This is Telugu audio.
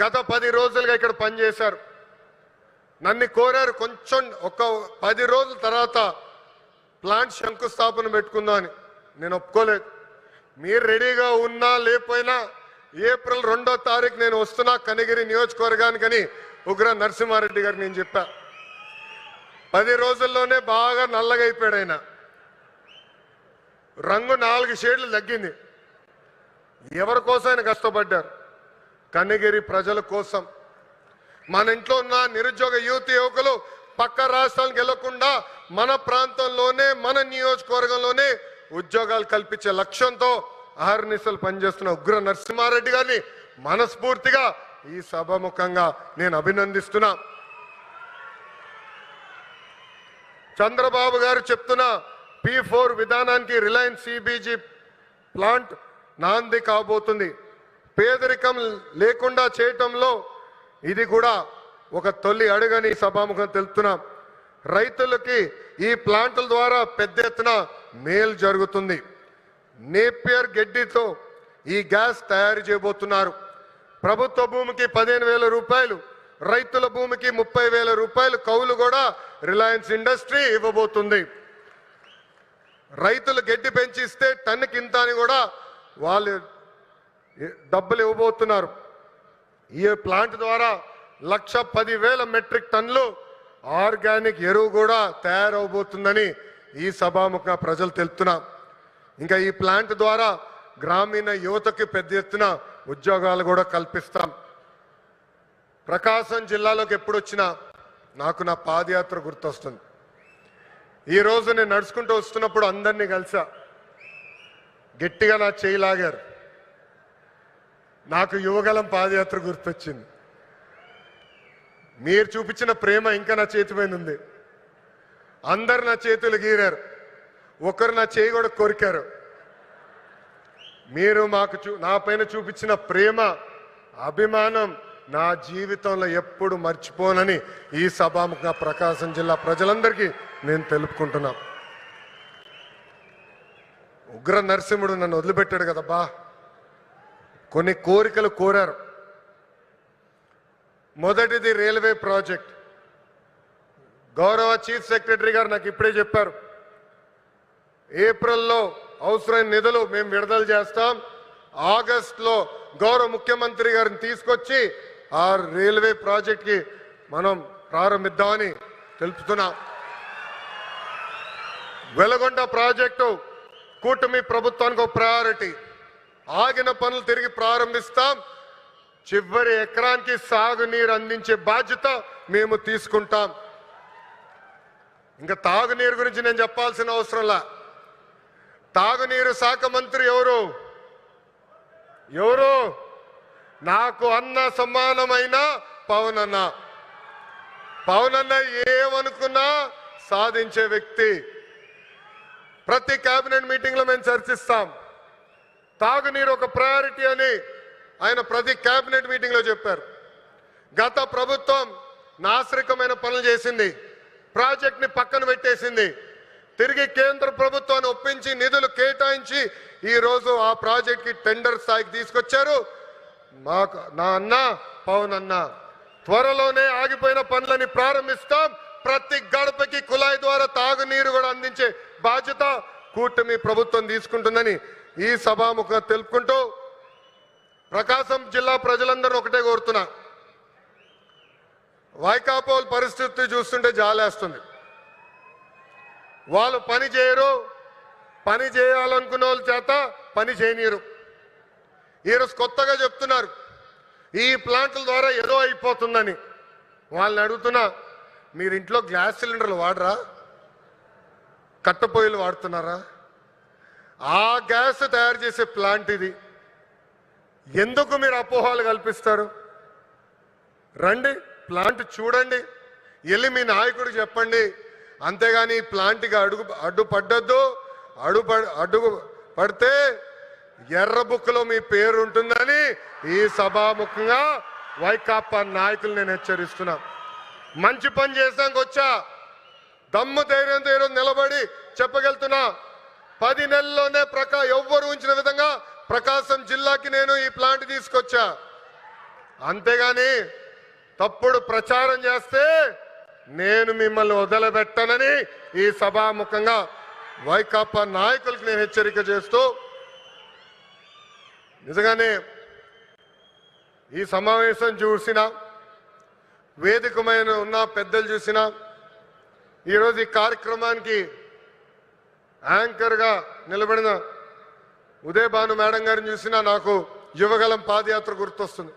గత 10 రోజులుగా ఇక్కడ పనిచేశారు. నన్ను కోరారు కొంచెం ఒక 10 రోజుల తర్వాత ప్లాంట్ శంకుస్థాపన పెట్టుకుందామని. నేను ఒప్పుకోలేదు. మీరు రెడీగా ఉన్నా లేకపోయినా ఏప్రిల్ 2వ తారీఖు నేను వస్తున్నా కనిగిరి నియోజకవర్గానికని ఉగ్ర నరసింహారెడ్డి గారికి నేను చెప్పా. 10 రోజుల్లోనే బాగా నల్లగా అయిపోయాడు ఆయన. రంగు 4 షేడ్లు తగ్గింది. ఎవరి కోసం ఆయన కష్టపడ్డారు? కనిగిరి ప్రజల కోసం. మన ఇంట్లో ఉన్న నిరుద్యోగ యువకులు పక్క రాష్ట్రాలకు వెళ్లకుండా మన ప్రాంతంలోనే మన నియోజకవర్గంలోనే ఉద్యోగాలు కల్పించే లక్ష్యంతో అహర్నిశలు పనిచేస్తున్న ఉగ్ర నరసింహారెడ్డి గారిని మనస్ఫూర్తిగా ఈ సభాముఖంగా నేను అభినందిస్తున్నా. చంద్రబాబు గారు చెప్తున్న P4 విధానానికి రిలయన్స్ CBG ప్లాంట్ నాంది కాబోతుంది. పేదరికం లేకుండా చేయటంలో ఇది కూడా ఒక తొలి అడుగని సభాముఖం తెలుపుతున్నాం. రైతులకి ఈ ప్లాంట్ల ద్వారా పెద్ద ఎత్తున మేలు జరుగుతుంది. నేపియర్ గడ్డితో ఈ గ్యాస్ తయారు చేయబోతున్నారు. ప్రభుత్వ భూమికి 15,000 రూపాయలు, రైతుల భూమికి 30,000 రూపాయలు కౌలు కూడా రిలయన్స్ ఇండస్ట్రీ ఇవ్వబోతుంది. రైతులు గడ్డి పెంచిస్తే టన్నుకి ఇంత అని కూడా వాళ్ళు డబ్బులు ఇవ్వబోతున్నారు. ఈ ప్లాంట్ ద్వారా 1,10,000 మెట్రిక్ టన్నులు ఆర్గానిక్ ఎరువు కూడా తయారవబోతుందని ఈ సభాముఖ ప్రజలు తెలుపుతున్నాం. ఇంకా ఈ ప్లాంట్ ద్వారా గ్రామీణ యువతకి పెద్ద ఎత్తున ఉద్యోగాలు కూడా కల్పిస్తాం. ప్రకాశం జిల్లాలోకి ఎప్పుడు వచ్చినా నాకు నా పాదయాత్ర గుర్తొస్తుంది. ఈరోజు నేను నడుచుకుంటూ వస్తున్నప్పుడు అందరినీ కలిసా. గట్టిగా నా చేయి లాగారు. నాకు యువగలం పాదయాత్ర గుర్తొచ్చింది. మీరు చూపించిన ప్రేమ ఇంకా నా చేతి మీద ఉంది. అందరు నా చేతులు గీరారు. ఒకరు నా చేయి కూడా కొరికారు. మీరు నా పైన చూపించిన ప్రేమ, అభిమానం నా జీవితంలో ఎప్పుడు మర్చిపోనని ఈ సభాముఖంగా ప్రకాశం జిల్లా ప్రజలందరికీ నేను తెలుపుకుంటున్నా. ఉగ్ర నరసింహుడు నన్ను వదిలిపెట్టాడు కదబ్బా. కొన్ని కోరికలు కోరారు. మొదటిది రైల్వే ప్రాజెక్ట్. గౌరవ చీఫ్ సెక్రటరీ గారు నాకు ఇప్పుడే చెప్పారు, ఏప్రిల్లో అవసరమైన నిధులు మేము విడుదల చేస్తాం. ఆగస్టులో గౌరవ ముఖ్యమంత్రి గారిని తీసుకొచ్చి ఆ రైల్వే ప్రాజెక్ట్కి మనం ప్రారంభిద్దామని తెలుపుతున్నాం. వెలగొండ ప్రాజెక్టు కూటమి ప్రభుత్వానికి ఒక ప్రయారిటీ. ఆగిన పనులు తిరిగి ప్రారంభిస్తాం. చివరి ఎకరానికి సాగునీరు అందించే బాధ్యత మేము తీసుకుంటాం. ఇంకా తాగునీరు గురించి నేను చెప్పాల్సిన అవసరంలా. తాగునీరు శాఖ మంత్రి ఎవరు? నాకు అన్న సమానమైన పవన్ అన్న. పవన్ అన్న ఏమనుకున్నా సాధించే వ్యక్తి. ప్రతి కేబినెట్ మీటింగ్ లో మేము చర్చిస్తాం. తాగునీరు ఒక ప్రయారిటీ అని ఆయన ప్రతి కేబినెట్ మీటింగ్ లో చెప్పారు. గత ప్రభుత్వం నాశరికమైన పనులు చేసింది. ప్రాజెక్ట్ ని పక్కన పెట్టేసింది. తిరిగి కేంద్ర ప్రభుత్వాన్ని ఒప్పించి నిధులు కేటాయించి ఈ రోజు ఆ ప్రాజెక్ట్ కి టెండర్ స్థాయికి తీసుకొచ్చారు. నా అన్న పవన్ అన్న త్వరలోనే ఆగిపోయిన పనులని ప్రారంభిస్తాం. ప్రతి గడపకి కుళాయి ద్వారా తాగునీరు కూడా అందించే బాధ్యత కూటమి ప్రభుత్వం తీసుకుంటుందని ఈ సభాముఖంగా తెలుపుకుంటూ ప్రకాశం జిల్లా ప్రజలందరూ ఒకటే కోరుతున్నా. వైకాపోల్ పరిస్థితి చూస్తుంటే జాలేస్తుంది. వాళ్ళు పని చేయరు. పని చేయాలనుకున్న వాళ్ళ చేత పని చేయనీరు. ఈరోజు కొత్తగా చెప్తున్నారు ఈ ప్లాంట్ల ద్వారా ఏదో అయిపోతుందని. వాళ్ళని అడుగుతున్నా, మీరు ఇంట్లో గ్యాస్ సిలిండర్లు వాడరా? కట్టెపొయ్యిలు వాడుతున్నారా? ఆ గ్యాస్ తయారు చేసే ప్లాంట్ ఇది. ఎందుకు మీరు అపోహలు కల్పిస్తారు? రండి, ప్లాంట్ చూడండి, వెళ్ళి మీ నాయకుడికి చెప్పండి. అంతేగాని ఈ ప్లాంట్కి అడ్డు పడితే ఎర్ర బుక్లో మీ పేరు ఉంటుందని ఈ సభాముఖంగా వైకాపా నాయకులు నేను హెచ్చరిస్తున్నా. మంచి పని చేసాక వచ్చా, దమ్ము ధైర్యంతో ఈరోజు నిలబడి చెప్పగలుగుతున్నా. 10 నెలల్లోనే ఎవ్వరు ఉంచిన విధంగా ప్రకాశం జిల్లాకి నేను ఈ ప్లాంట్ తీసుకొచ్చా. అంతేగాని తప్పుడు ప్రచారం చేస్తే నేను మిమ్మల్ని వదిలిపెట్టనని ఈ సభాముఖంగా వైకాపా నాయకులకు నేను హెచ్చరిక చేస్తూ, నిజంగానే ఈ సమావేశం చూసినా, వేదికమైన ఉన్న పెద్దలు చూసినా, ఈరోజు ఈ కార్యక్రమానికి యాంకర్గా నిలబడిన ఉదయభాను మేడం గారిని చూసినా నాకు యువగలం పాదయాత్ర గుర్తొస్తుంది.